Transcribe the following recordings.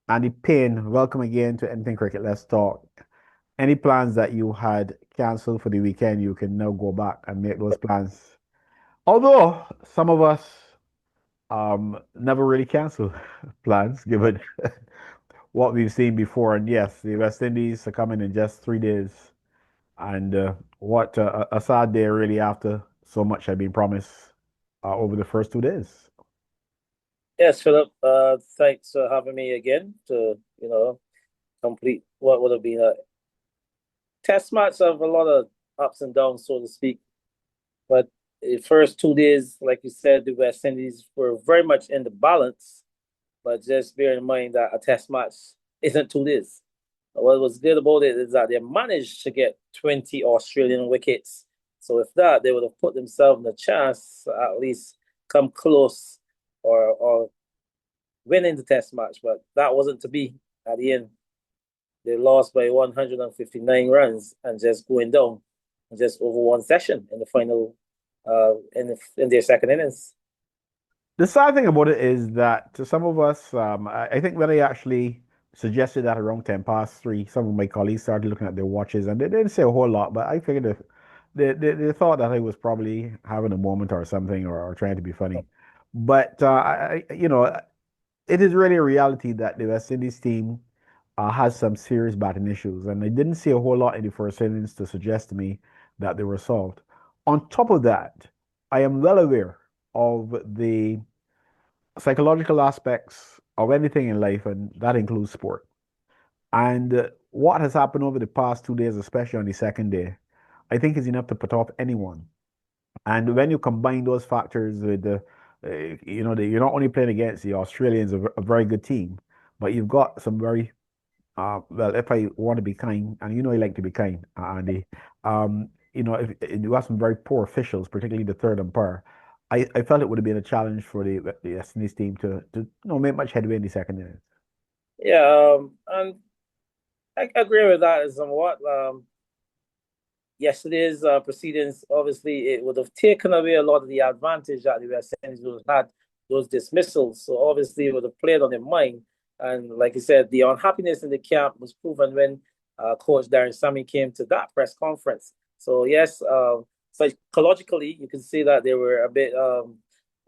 Andy Payne, welcome again to Anything Cricket. Let's talk. Any plans that you had canceled for the weekend, you can now go back and make those plans. Although some of us never really cancel plans, given what we've seen before. And yes, the West Indies are coming in just 3 days, and what a sad day really after so much had been promised over the first 2 days. Yes, Philip. Thanks for having me again to, complete what would have been a test match of a lot of ups and downs, so to speak. But the first 2 days, like you said, the West Indies were very much in the balance. But just bear in mind that a test match isn't 2 days. What was good about it is that they managed to get 20 Australian wickets. So if that, they would have put themselves in a chance to at least come close or winning the test match, but that wasn't to be at the end. They lost by 159 runs and just going down just over one session in the final in their second innings. The sad thing about it is that to some of us, I think when I actually suggested that around 10 past three, some of my colleagues started looking at their watches and they didn't say a whole lot, but I figured if they thought that I was probably having a moment or something or trying to be funny. But, it is really a reality that the West Indies team has some serious batting issues. And I didn't see a whole lot in the first innings to suggest to me that they were solved. On top of that, I am well aware of the psychological aspects of anything in life, and that includes sport. And what has happened over the past 2 days, especially on the second day, I think is enough to put off anyone. And when you combine those factors with you're not only playing against the Australians, a very good team, but you've got some very, well, if I want to be kind, and you know I like to be kind, Andy, if you have some very poor officials, particularly the third umpire. I felt it would have been a challenge for the West Indies team to make much headway in the second innings. Yeah, and I agree with that somewhat. Yesterday's proceedings, obviously, it would have taken away a lot of the advantage that the West Indies would have had, those dismissals. So obviously, it would have played on their mind. And like you said, the unhappiness in the camp was proven when Coach Darren Sammy came to that press conference. So yes, psychologically, you can see that they were a bit, I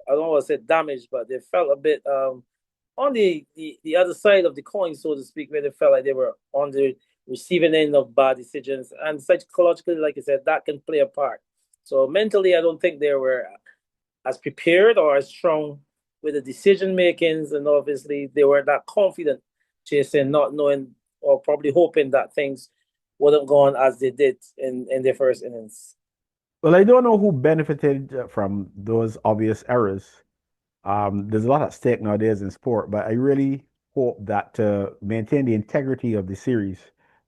don't want to say damaged, but they felt a bit on the other side of the coin, so to speak, where they felt like they were on the receiving end of bad decisions. And psychologically, like I said, that can play a part. So mentally, I don't think they were as prepared or as strong with the decision makings, and obviously they were that confident, chasing, not knowing or probably hoping that things wouldn't go on as they did in their first innings. Well, I don't know who benefited from those obvious errors. There's a lot at stake nowadays in sport, but I really hope that to maintain the integrity of the series,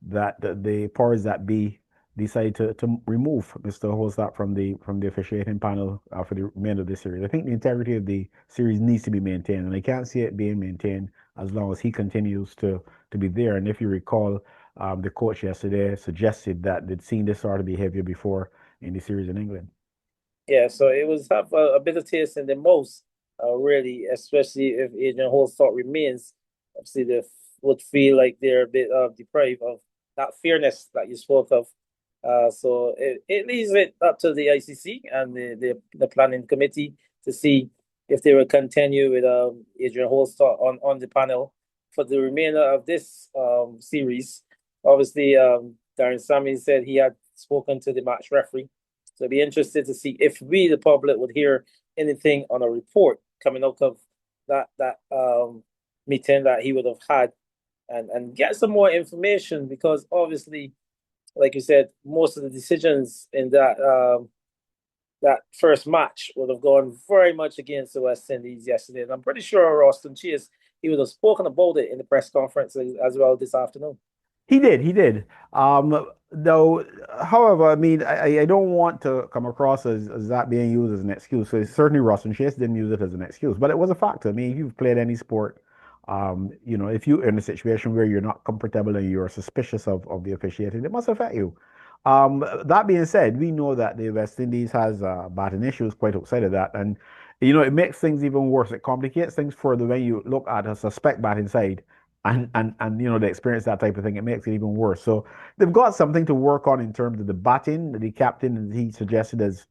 that the powers that be decide to remove Mr. Holdstock from the officiating panel for the remainder of the series. I think the integrity of the series needs to be maintained, and I can't see it being maintained as long as he continues to be there. And if you recall, the coach yesterday suggested that they'd seen this sort of behavior before in the series in England. Yeah, so it was have a bitter taste in the most, really, especially if Adrian Holdstock remains. Obviously, they would feel like they're a bit deprived of that fairness that you spoke of. So it leaves it up to the ICC and the planning committee to see if they will continue with Adrian Holdstock on the panel for the remainder of this series. Obviously, Darren Sammy said he had spoken to the match referee, so I'd be interested to see if we, the public, would hear anything on a report coming out of that meeting that he would have had, and get some more information, because obviously, like you said, most of the decisions in that first match would have gone very much against the West Indies yesterday. And I'm pretty sure Roston Chase, he would have spoken about it in the press conference as well this afternoon. He did, he did. Though, however, I mean, I don't want to come across as that being used as an excuse. So certainly Ross and Chase didn't use it as an excuse, but it was a factor. I mean, if you've played any sport, if you're in a situation where you're not comfortable and you're suspicious of the officiating, it must affect you. That being said, we know that the West Indies has batting issues quite outside of that, and it makes things even worse. It complicates things further when you look at a suspect batting side and they experience that type of thing, it makes it even worse. So they've got something to work on in terms of the batting. The captain, he suggested as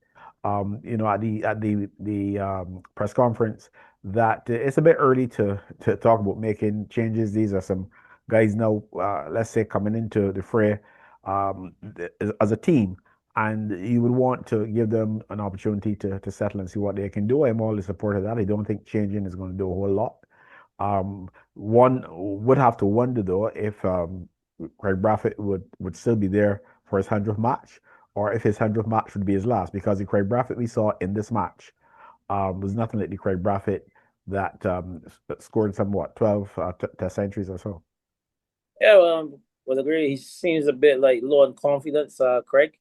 at the press conference that it's a bit early to talk about making changes. These are some guys now, let's say, coming into the fray as a team, and you would want to give them an opportunity to settle and see what they can do. I'm all in support of that. I don't think changing is going to do a whole lot. One would have to wonder though if Craig Brathwaite would still be there for his 100th match, or if his 100th match would be his last, because the Craig Brathwaite we saw in this match was nothing like the Craig Brathwaite that scored somewhat 12 test centuries or so. Yeah, would agree. He seems a bit like low on confidence, Craig.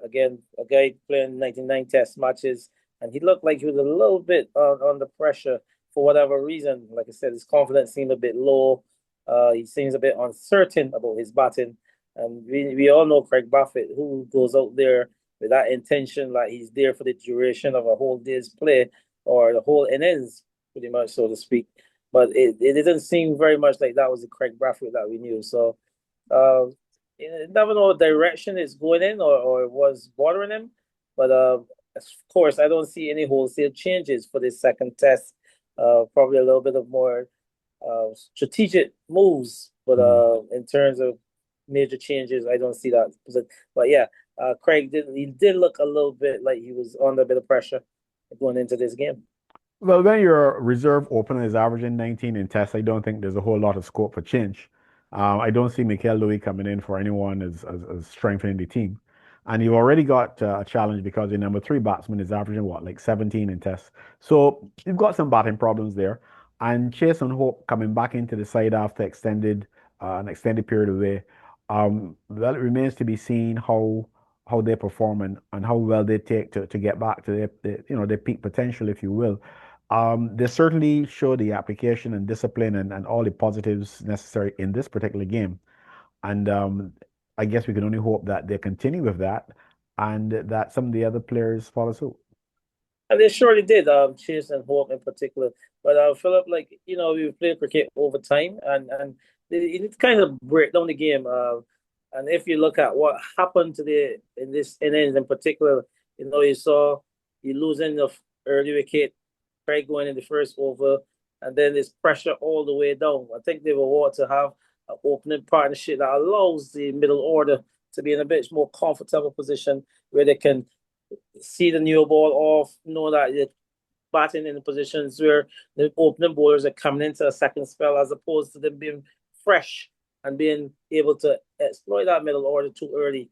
Again, a guy playing 99 test matches, and he looked like he was a little bit under pressure for whatever reason. Like I said, his confidence seemed a bit low. He seems a bit uncertain about his batting. And we all know Craig Buffett, who goes out there with that intention, like he's there for the duration of a whole day's play or the whole innings, pretty much, so to speak. But it didn't seem very much like that was the Craig Bradford that we knew. So uh, you never know what direction it's going in or was bothering him. But of course, I don't see any wholesale changes for this second test. Probably a little bit of more strategic moves, but Mhm. in terms of major changes, I don't see that. But yeah, Craig did look a little bit like he was under a bit of pressure going into this game. Well, when your reserve opener is averaging 19 in tests, I don't think there's a whole lot of scope for change. I don't see Mikel Louis coming in for anyone as strengthening the team. And you've already got a challenge because the number three batsman is averaging what, like 17 in tests. So you've got some batting problems there. And Chase and Hope coming back into the side after an extended period away. Well, it remains to be seen how they perform and how well they take to get back to their peak potential, if you will. They certainly show the application and discipline and all the positives necessary in this particular game. And I guess we can only hope that they continue with that and that some of the other players follow suit. And they surely did, Chase and Hawk in particular. But Philip, like we've played cricket over time, and it kind of break down the game. And if you look at what happened to the in this innings in particular, you saw you losing the early wicket, Craig going in the first over, and then there's pressure all the way down. I think they will want to have an opening partnership that allows the middle order to be in a bit more comfortable position where they can see the new ball off, know that you're batting in the positions where the opening bowlers are coming into a second spell as opposed to them being fresh and being able to exploit that middle order too early.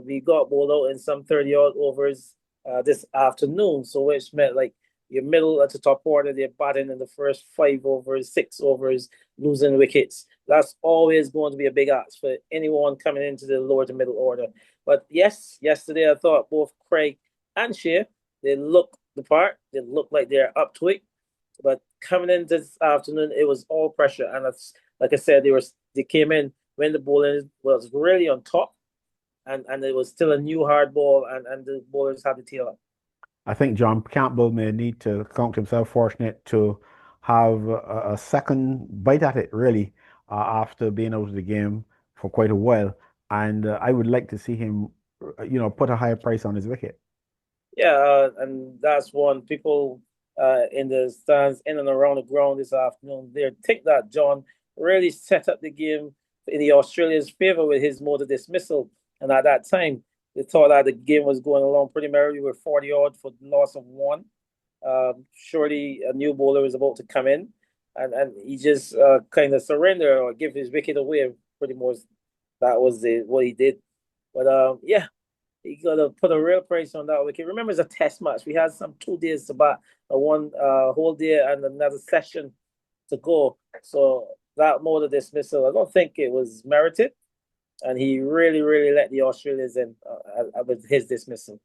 We got bowled out in some 30 odd overs this afternoon, so which meant like your middle at the top order, they're batting in the first 5 overs, 6 overs, losing wickets. That's always going to be a big ask for anyone coming into the lower to middle order. But yes, yesterday I thought both Craig and Shea, they look the part. They look like they're up to it. But coming in this afternoon, it was all pressure. And that's, like I said, they came in when the bowling was really on top, and it was still a new hard ball, and the bowlers had the tail up. I think John Campbell may need to count himself fortunate to have a second bite at it, really, after being out of the game for quite a while. And I would like to see him, put a higher price on his wicket. Yeah, and that's one people in the stands in and around the ground this afternoon. They think that John really set up the game in the Australians' favor with his mode of dismissal. And at that time, they thought that the game was going along pretty merrily with 40 odd for the loss of one. Surely a new bowler was about to come in, and he just kind of surrender or give his wicket away. Pretty much that was what he did. But yeah, you gotta put a real price on that wicket. Remember, it's a test match. We had some 2 days to bat, a one whole day and another session to go. So that mode of dismissal, I don't think it was merited, and he really, really let the Australians in with his dismissal.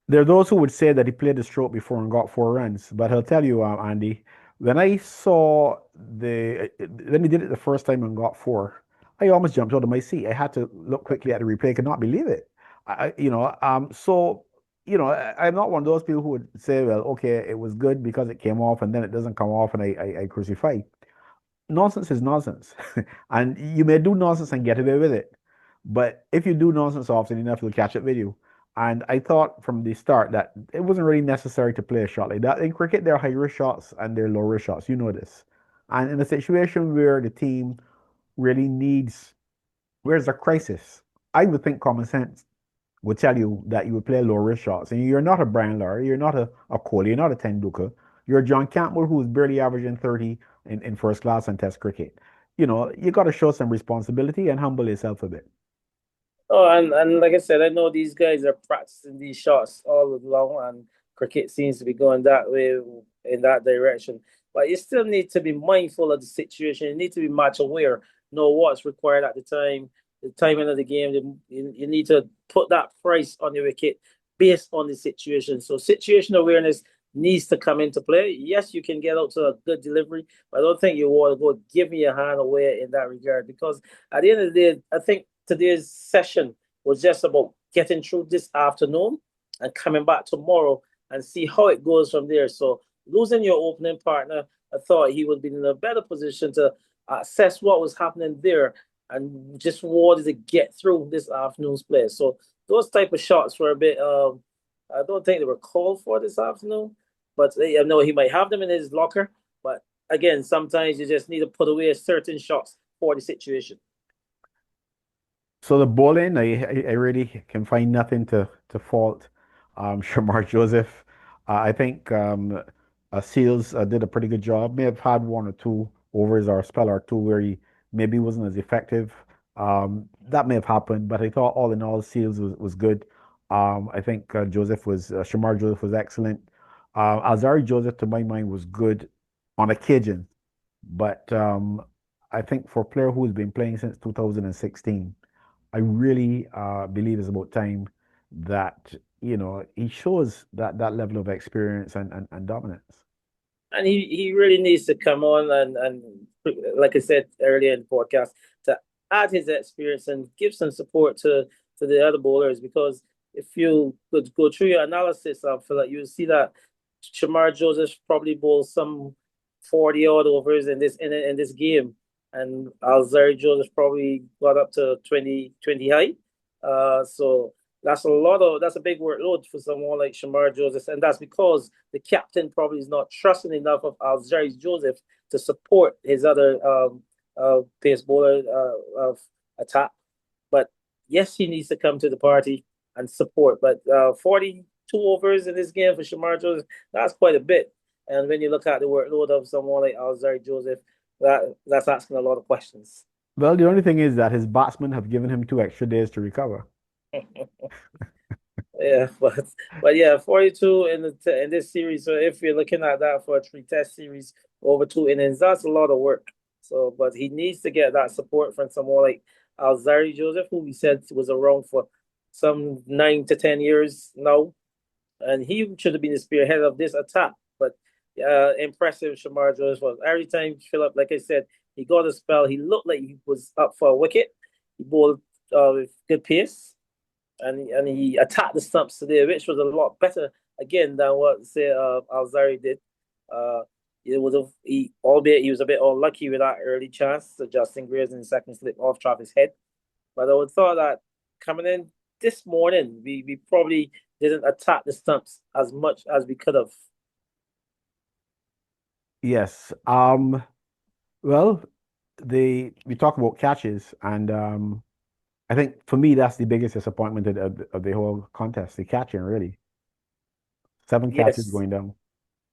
There are those who would say that he played the stroke before and got 4 runs, but I'll tell you, Andy, when I saw when he did it the first time and got four, I almost jumped out of my seat. I had to look quickly at the replay, could not believe it. So I'm not one of those people who would say, well, okay, it was good because it came off, and then it doesn't come off, and I crucify. nonsense is nonsense. And you may do nonsense and get away with it. But if you do nonsense often enough, you'll catch it with you. And I thought from the start that it wasn't really necessary to play a shot like that. In cricket, there are high risk shots and there are low risk shots. You know this. And in a situation where the team really needs, where's a crisis, I would think common sense would tell you that you would play low risk shots. And you're not a Brian Lara, you're not a Kohli, you're not a Tendulkar. You're a John Campbell who's barely averaging 30 in first class and test cricket. You know, you got to show some responsibility and humble yourself a bit. Oh, and like I said, I know these guys are practicing these shots all along, and cricket seems to be going that way in that direction. But you still need to be mindful of the situation. You need to be match aware, know what's required at the timing of the game. You need to put that price on your wicket based on the situation. So situation awareness needs to come into play. Yes, you can get out to a good delivery, but I don't think you want to go give me your hand away in that regard because at the end of the day, I think today's session was just about getting through this afternoon and coming back tomorrow and see how it goes from there. So losing your opening partner, I thought he would be in a better position to assess what was happening there and just wanted to get through this afternoon's play. So those type of shots were a bit I don't think they were called for this afternoon, but I know he might have them in his locker. But again, sometimes you just need to put away certain shots for the situation. So the bowling, I really can find nothing to fault Shamar Joseph. I think Seals did a pretty good job. May have had one or two overs or a spell or two where he maybe wasn't as effective. That may have happened, but I thought all in all, Seals was good. I think Shamar Joseph was excellent. Alzari Joseph, to my mind, was good on occasion, but I think for a player who's been playing since 2016. I really believe it's about time that, he shows that level of experience and dominance. And he really needs to come on and like I said earlier in the podcast, to add his experience and give some support to the other bowlers because if you could go through your analysis, I feel like you'll see that Shamar Joseph probably bowled some 40 odd overs in this game. And Alzari Joseph probably got up to 20 high. So that's a big workload for someone like Shamar Joseph, and that's because the captain probably is not trusting enough of Alzari Joseph to support his other pace bowler of attack. But yes, he needs to come to the party and support. But 42 overs in this game for Shamar Joseph, that's quite a bit. And when you look at the workload of someone like Alzari Joseph, that's asking a lot of questions. Well, the only thing is that his batsmen have given him 2 extra days to recover. Yeah, but yeah, 42 in this series. So if you're looking at that for a three-test series over 2 innings, that's a lot of work. So, but he needs to get that support from someone like Alzari Joseph, who we said was around for some 9 to 10 years now, and he should have been the spearhead of this attack. But impressive, Shamar Joseph was every time Philip, like I said, he got a spell. He looked like he was up for a wicket. He bowled with good pace and he attacked the stumps today, which was a lot better again than what say Alzari did. Uh, it was albeit he was a bit unlucky with that early chance to Justin Graves in the second slip off Travis' head. But I would thought that coming in this morning, we probably didn't attack the stumps as much as we could have. Yes. Well, we talk about catches, and I think for me that's the biggest disappointment of the whole contest, the catching really. 7 catches Yes, going down.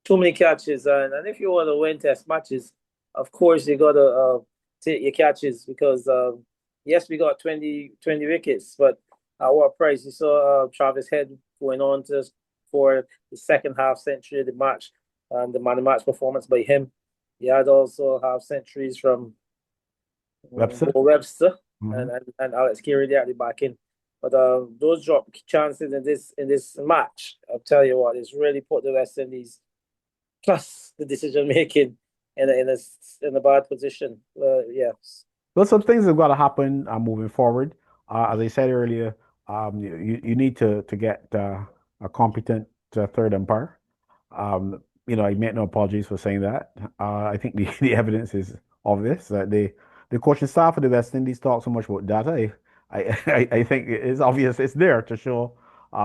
too many catches, and if you want to win test matches, of course you got to take your catches because yes, we got 20 wickets, but at what price? You saw Travis Head going on to for the second half century of the match and the man of the match performance by him. He had also half centuries from Webster. Bo Webster Hmm. and Alex Carey at the back in. But those drop chances in this match, I'll tell you what, it's really put the West Indies plus the decision making in a bad position. Yes. Well, some things have got to happen moving forward. As I said earlier, you need to get a competent third umpire. I make no apologies for saying that. I think the evidence is of this. The coaching staff of the West Indies talk so much about data. I think it's obvious it's there to show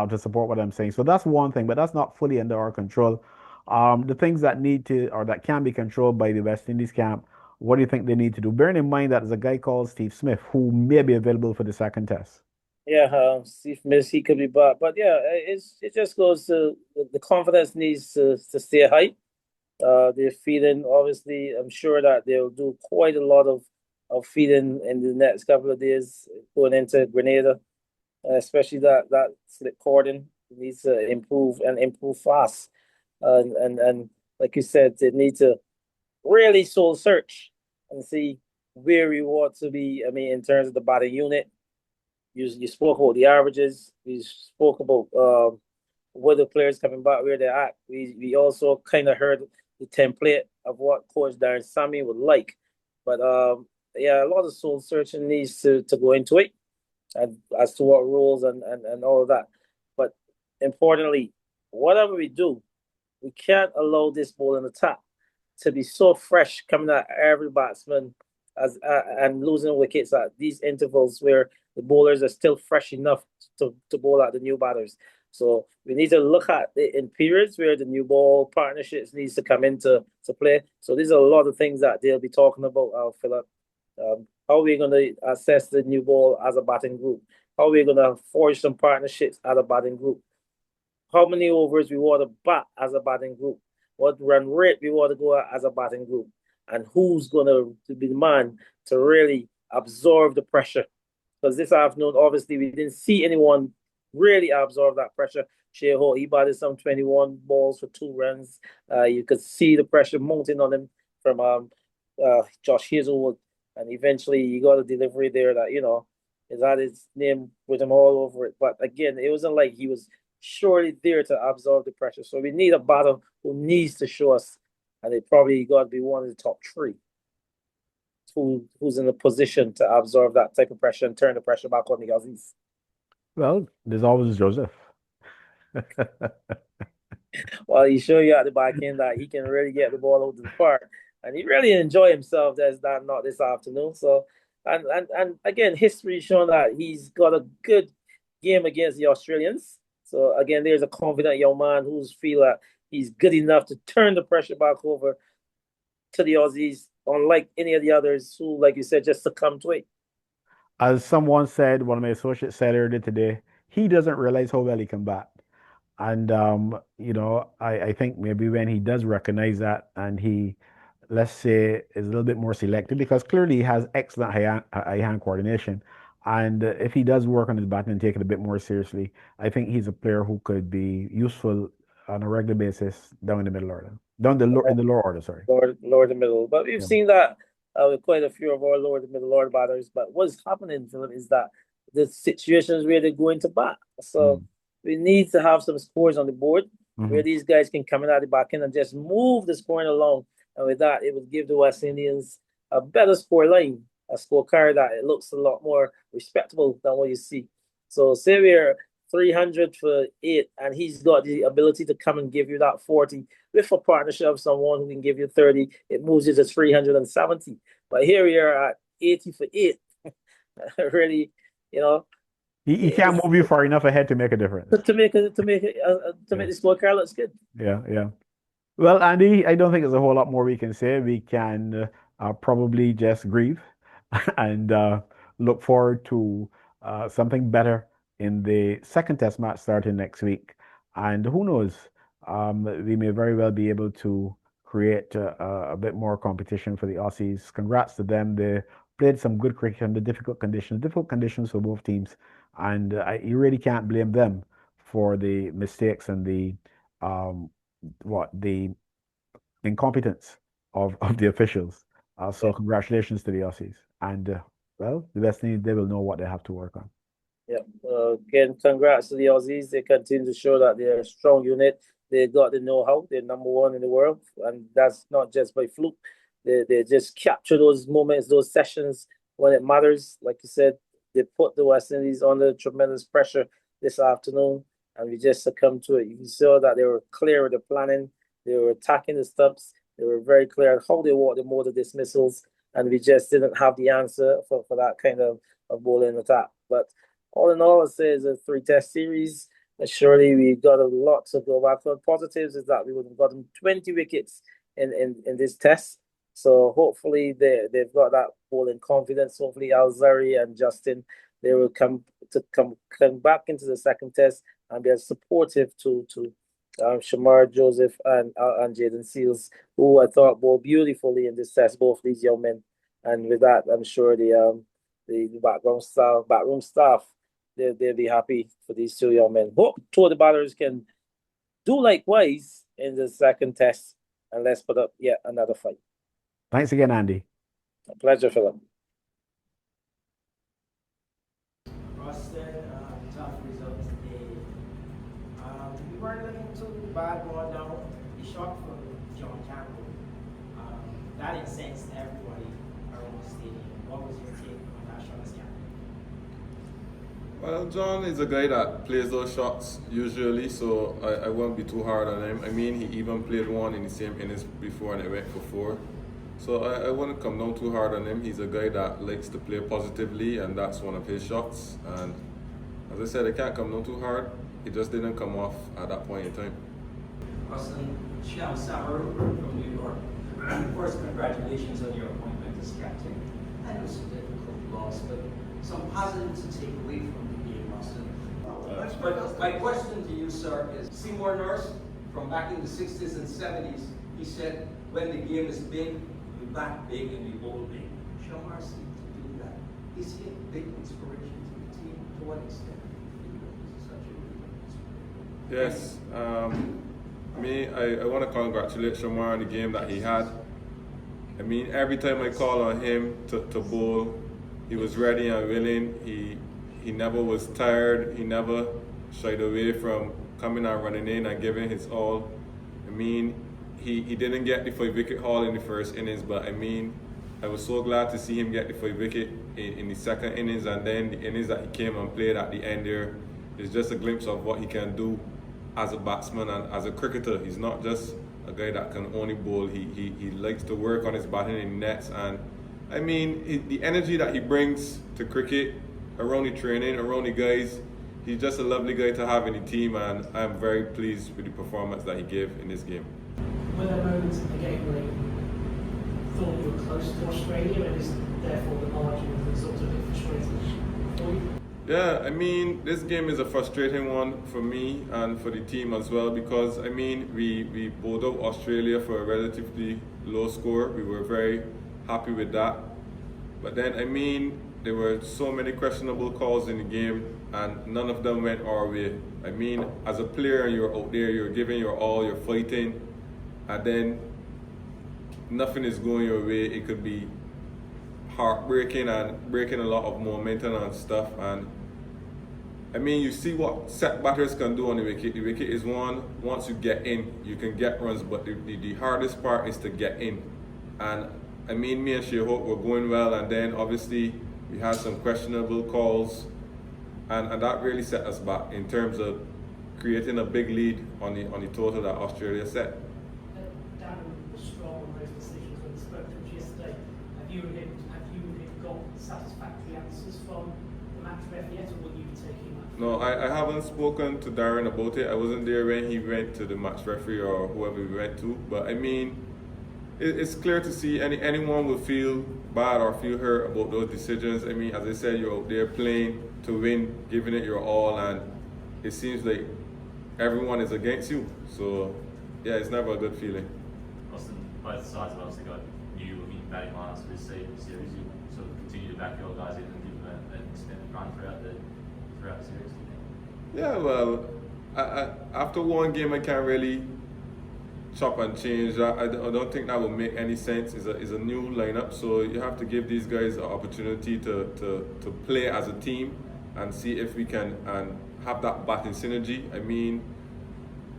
to support what I'm saying. So that's one thing, but that's not fully under our control. The things that need to or that can be controlled by the West Indies camp, what do you think they need to do? Bearing in mind that there's a guy called Steve Smith who may be available for the second test. Yeah, Steve Miss he could be back, but yeah, it just goes to the confidence needs to stay high. They're feeding, obviously, I'm sure that they'll do quite a lot of feeding in the next couple of days going into Grenada, especially that slip cordon needs to improve and improve fast. And like you said, they need to really soul search and see where we want to be. I mean, in terms of the batting unit, you spoke about the averages. We spoke about where the players coming back, where they're at. We also kind of heard the template of what Coach Darren Sammy would like. But yeah, a lot of soul searching needs to go into it and as to what roles and all of that. But importantly, whatever we do, we can't allow this ball in the top to be so fresh coming at every batsman as and losing wickets at these intervals where the bowlers are still fresh enough to bowl at the new batters. So we need to look at it in periods where the new ball partnerships needs to come into to play. So these are a lot of things that they'll be talking about, Philip. How are we going to assess the new ball as a batting group? How are we going to forge some partnerships as a batting group? How many overs we want to bat as a batting group? What run rate we want to go at as a batting group? And who's going to be the man to really absorb the pressure? Because this afternoon, obviously, we didn't see anyone really absorb that pressure. Shea Holt, he batted some 21 balls for 2 runs. You could see the pressure mounting on him from Josh Hazelwood. And eventually, he got a delivery there that, is had his name with him all over it. But again, it wasn't like he was surely there to absorb the pressure. So we need a batter who needs to show us, and it probably got to be one of the top three who's in a position to absorb that type of pressure and turn the pressure back on the Aussies. Well, there's always Joseph. Well, he showed you at the back end that he can really get the ball out to the park, and he really enjoy himself. That's not this afternoon. So, and again, history showing that he's got a good game against the Australians. So again, there's a confident young man who's feel that he's good enough to turn the pressure back over to the Aussies, unlike any of the others who, like you said, just succumb to it. As someone said, one of my associates said earlier today, he doesn't realize how well he can bat. And I think maybe when he does recognize that and he, let's say, is a little bit more selective, because clearly he has excellent hand coordination. And if he does work on his batting and take it a bit more seriously, I think he's a player who could be useful on a regular basis down in the middle order, in the lower order, sorry. Lower the middle. But we've Yeah. seen that with quite a few of our lower the middle order batters. But what's happening, Philip, is that the situations where they're going to bat. So Mm. we need to have some scores on the board where Mhm. these guys can come in at the back end and just move the scoring along. And with that, it would give the West Indians a better score line, a scorecard that it looks a lot more respectable than what you see. So say we're 300 for 8, and he's got the ability to come and give you that 40 with a partnership of someone who can give you 30, it moves you to 370. But here we are at 80 for 8. Really, you know, He can't it's move you far enough ahead to make a difference. to make Yeah. the scorecard looks good. Yeah. Yeah. Well, Andy, I don't think there's a whole lot more we can say. We can probably just grieve and look forward to something better in the second test match starting next week. And who knows, we may very well be able to create a bit more competition for the Aussies. Congrats to them. They played some good cricket under difficult conditions for both teams. And you really can't blame them for the mistakes and um, the incompetence of the officials. So Yeah. congratulations to the Aussies. And well, the West Indies, they will know what they have to work on. Yeah. Again, congrats to the Aussies. They continue to show that they're a strong unit. They got the know-how. They're number one in the world, and that's not just by fluke. They just capture those moments, those sessions when it matters. Like you said, they put the West Indies under tremendous pressure this afternoon, and we just succumbed to it. You saw that they were clear with the planning. They were attacking the stumps. They were very clear on how they want the mode of dismissals. and we just didn't have the answer for that kind of bowling attack. But all in all, I'd say it's a 3-test series. Surely we got a lot to go back for. Positives is that we would have gotten 20 wickets in this test. So hopefully they've got that bowling confidence. Hopefully Alzari and Justin, they will come back into the second test and be as supportive to Shamar Joseph and Jaden Seals, who I thought bowled beautifully in this test, both these young men. And with that, I'm sure the backroom staff, they'll be happy for these two young men. Hope two of the batters can do likewise in the second test, and let's put up yet another fight. Thanks again, Andy. A pleasure, Philip. Austin, tough result today. We weren't looking too bad going down. The shot from John Campbell, that incensed everybody around the stadium. What was your take on that shot as captain? Well, John is a guy that plays those shots usually, so I won't be too hard on him. I mean, he even played one in the same innings before and it went for 4. So I wouldn't come down too hard on him. He's a guy that likes to play positively, and that's one of his shots. And as I said, I can't come down too hard. It just didn't come off at that point in time. Austin, Shyam Samaru from New York. First, congratulations on your appointment as captain. I know it's a difficult loss, but some positives to take away from the game, Austin. But my question to you, sir, is Seymour Nurse, from back in the 60s and 70s, he said, when the game is big, we bat big and we bowl big. Shamar seemed to do that. Is he a big inspiration to the team? To what extent do you feel he's such a big inspiration? Yes. I want to congratulate Shamar on the game that he had. I mean, every time I call on him to bowl, he was ready and willing. He never was tired. He never shied away from coming and running in and giving his all. I mean, he didn't get the 5-wicket haul in the first innings, but I mean, I was so glad to see him get the 5-wicket in the second innings, and then the innings that he came and played at the end there is just a glimpse of what he can do as a batsman and as a cricketer. He's not just a guy that can only bowl. He likes to work on his batting in nets, and I mean, the energy that he brings to cricket, around the training, around the guys, he's just a lovely guy to have in the team, and I'm very pleased with the performance that he gave in this game. Were there moments in the game where you thought you were close to Australia, and is therefore the margin of the result a bit frustrating for you? Yeah, I mean, this game is a frustrating one for me and for the team as well, because I mean, we bowled out Australia for a relatively low score. We were very happy with that. But then, I mean, there were so many questionable calls in the game, and none of them went our way. I mean, as a player, you're out there, you're giving your all, you're fighting, and then nothing is going your way. It could be heartbreaking and breaking a lot of momentum and stuff. And I mean, you see what set batters can do on the wicket. The wicket is one, once you get in, you can get runs, but the hardest part is to get in. And I mean, me and Shea Hope were going well, and then obviously we had some questionable calls, and that really set us back in terms of creating a big lead on the total that Australia set. Darren was strong on those decisions when he spoke to us yesterday. Have you and him got satisfactory answers from the match ref yet, or will you be taking that? No, I haven't spoken to Darren about it. I wasn't there when he went to the match referee or whoever we went to, but I mean, it's clear to see anyone will feel bad or feel hurt about those decisions. I mean, as I said, you're out there playing to win, giving it your all, and it seems like everyone is against you. So, yeah, it's never a good feeling. Austin, both sides have obviously got new looking batting lineups for this series. You sort of continue to back your guys in and give them an extended run throughout the series. Yeah, well, after one game, I can't really chop and change. I don't think that will make any sense. It's a new lineup, so you have to give these guys an opportunity to play as a team and see if we can and have that batting synergy. I mean,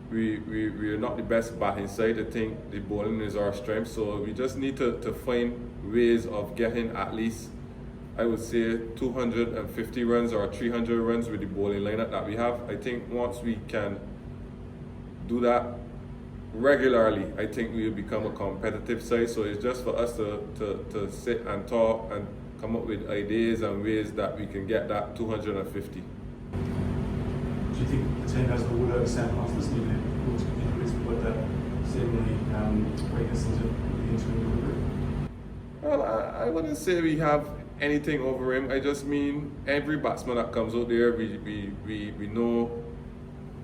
we're not the best batting side. I think the bowling is our strength, so we just need to find ways of getting at least, I would say, 250 runs or 300 runs with the bowling lineup that we have. I think once we can do that, regularly, I think we will become a competitive side. So it's just for us to sit and talk and come up with ideas and ways that we can get that 250. Do you think the team has all the same past this evening to compete with that seemingly weakness into the interim group? Well, I wouldn't say we have anything over him. I just mean every batsman that comes out there, we know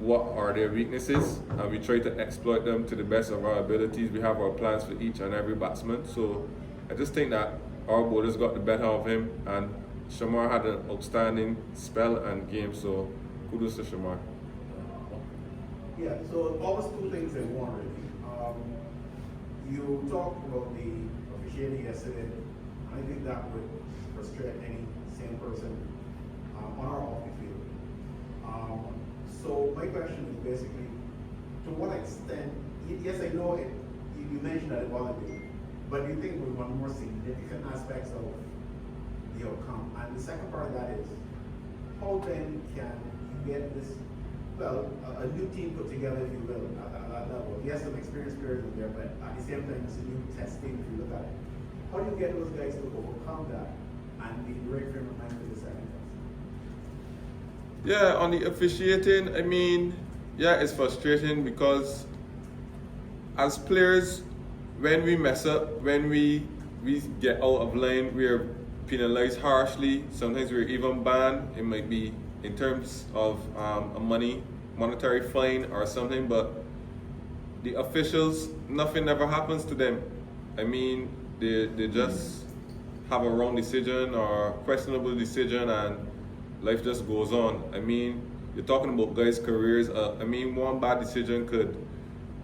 what are their weaknesses and we try to exploit them to the best of our abilities. We have our plans for each and every batsman. So I just think that our bowlers got the better of him and Shamar had an outstanding spell and game. So kudos to Shamar. Yeah, so almost two things in one really. You talked about the officiating yesterday. I think that would frustrate any sane person on our off the field. So my question is basically, to what extent, yes I know you mentioned that it wasn't big, but do you think it was one more significant aspects of the outcome? And the second part of that is, how then can you get this, well, a new team put together, if you will, at that level? Yes, some experienced players in there, but at the same time, it's a new testing if you look at it. How do you get those guys to overcome that and be in the right frame of mind for the second test? Yeah, on the officiating, I mean, yeah, it's frustrating because as players, when we mess up, when we get out of line, we are penalized harshly. Sometimes we're even banned. It might be in terms of a monetary fine or something, but the officials, nothing ever happens to them. I mean, they just have a wrong decision or questionable decision and life just goes on. I mean, you're talking about guys' careers. I mean, one bad decision could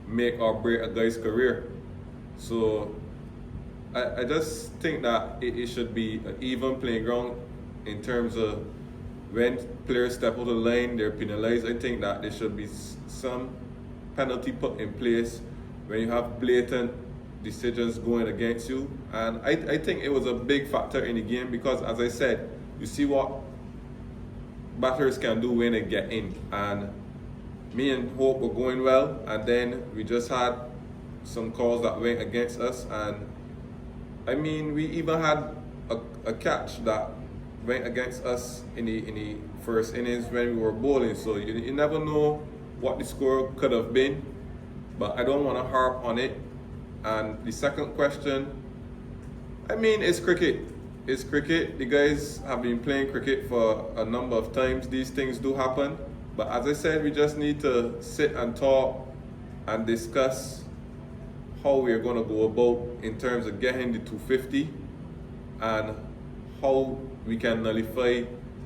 make or break a guy's career. So I just think that it should be an even playing ground in terms of when players step out of the line, they're penalized. I think that there should be some penalty put in place when you have blatant decisions going against you. And I think it was a big factor in the game because, as I said, you see what batters can do when they get in. And me and Hope were going well, and then we just had some calls that went against us. And I mean, we even had a catch that went against us in the first innings when we were bowling. So you never know what the score could have been, but I don't want to harp on it. And the second question, I mean, it's cricket. It's cricket. The guys have been playing cricket for a number of times. These things do happen. But as I said, we just need to sit and talk and discuss how we're going to go about in terms of getting the 250 and how we can nullify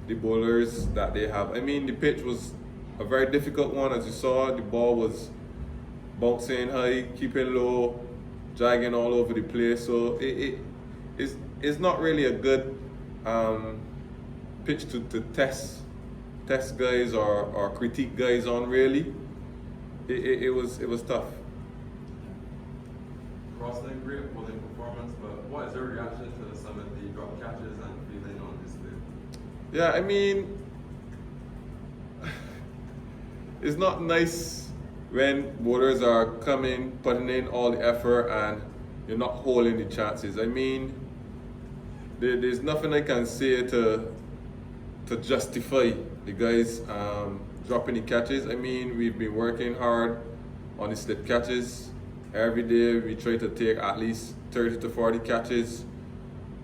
the bowlers that they have. I mean, the pitch was a very difficult one. As you saw, the ball was bouncing high, keeping low, dragging all over the place. So it's not really a good pitch to test guys or critique guys on, really. It was tough. Crossland, great bowling performance, but what is your reaction to some of the drop catches and feeling on display? Yeah, I mean, it's not nice when bowlers are coming, putting in all the effort, and you're not holding the chances. I mean, there's nothing I can say to justify the guys dropping the catches. I mean, we've been working hard on the slip catches. Every day we try to take at least 30 to 40 catches.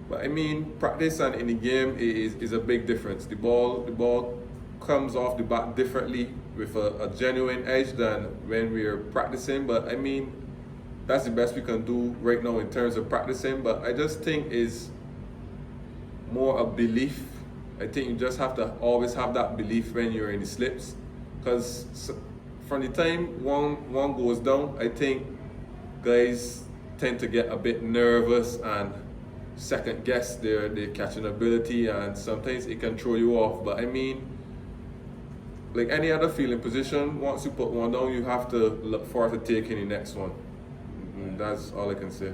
But I mean, practice and in the game is a big difference. The ball comes off the bat differently with a genuine edge than when we're practicing. But I mean, that's the best we can do right now in terms of practicing. But I just think is more a belief. I think you just have to always have that belief when you're in the slips. Because from the time one goes down, I think guys tend to get a bit nervous and second guess their catching ability, and sometimes it can throw you off. But I mean, like any other fielding position, once you put one down, you have to look forward to taking the next one. And that's all I can say.